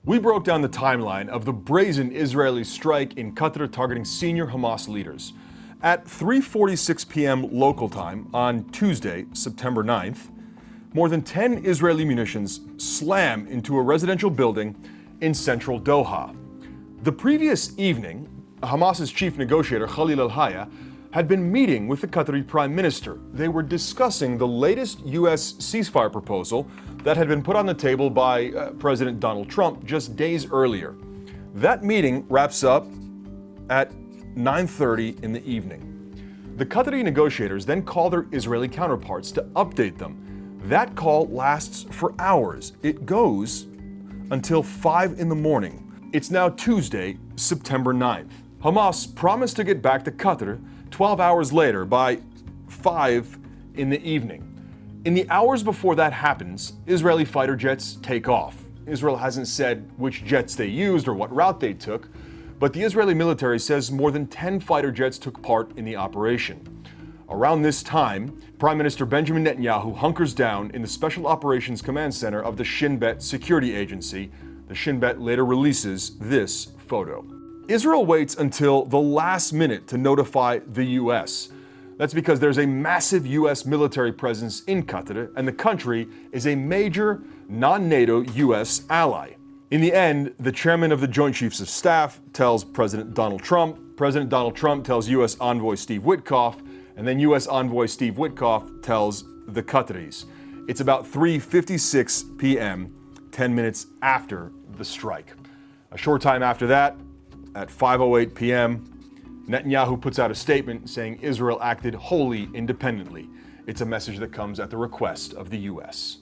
We broke down the timeline of the brazen Israeli strike in Qatar targeting senior Hamas leaders. At 3:46 p.m. local time on Tuesday, September 9th, more than 10 Israeli munitions slam into a residential building in central Doha. The previous evening, Hamas's chief negotiator Khalil al-Hayya had been meeting with the Qatari prime minister. They were discussing the latest U.S. ceasefire proposal that had been put on the table by President Donald Trump just days earlier. That meeting wraps up at 9:30 in the evening. The Qatari negotiators then call their Israeli counterparts to update them. That call lasts for hours. It goes until 5 in the morning. It's now Tuesday, September 9th. Hamas promised to get back to Qatar 12 hours later by 5 in the evening. In the hours before that happens, Israeli fighter jets take off. Israel hasn't said which jets they used or what route they took, but the Israeli military says more than 10 fighter jets took part in the operation. Around this time, Prime Minister Benjamin Netanyahu hunkers down in the Special Operations Command Center of the Shin Bet security agency. The Shin Bet later releases this photo. Israel waits until the last minute to notify the U.S. That's because there's a massive U.S. military presence in Qatar, and the country is a major non-NATO U.S. ally. In the end, the chairman of the Joint Chiefs of Staff tells President Donald Trump tells U.S. Envoy Steve Witkoff, and then U.S. Envoy Steve Witkoff tells the Qataris. It's about 3:56 p.m., 10 minutes after the strike. A short time after that, at 5:08 p.m., Netanyahu puts out a statement saying Israel acted wholly independently. It's a message that comes at the request of the U.S.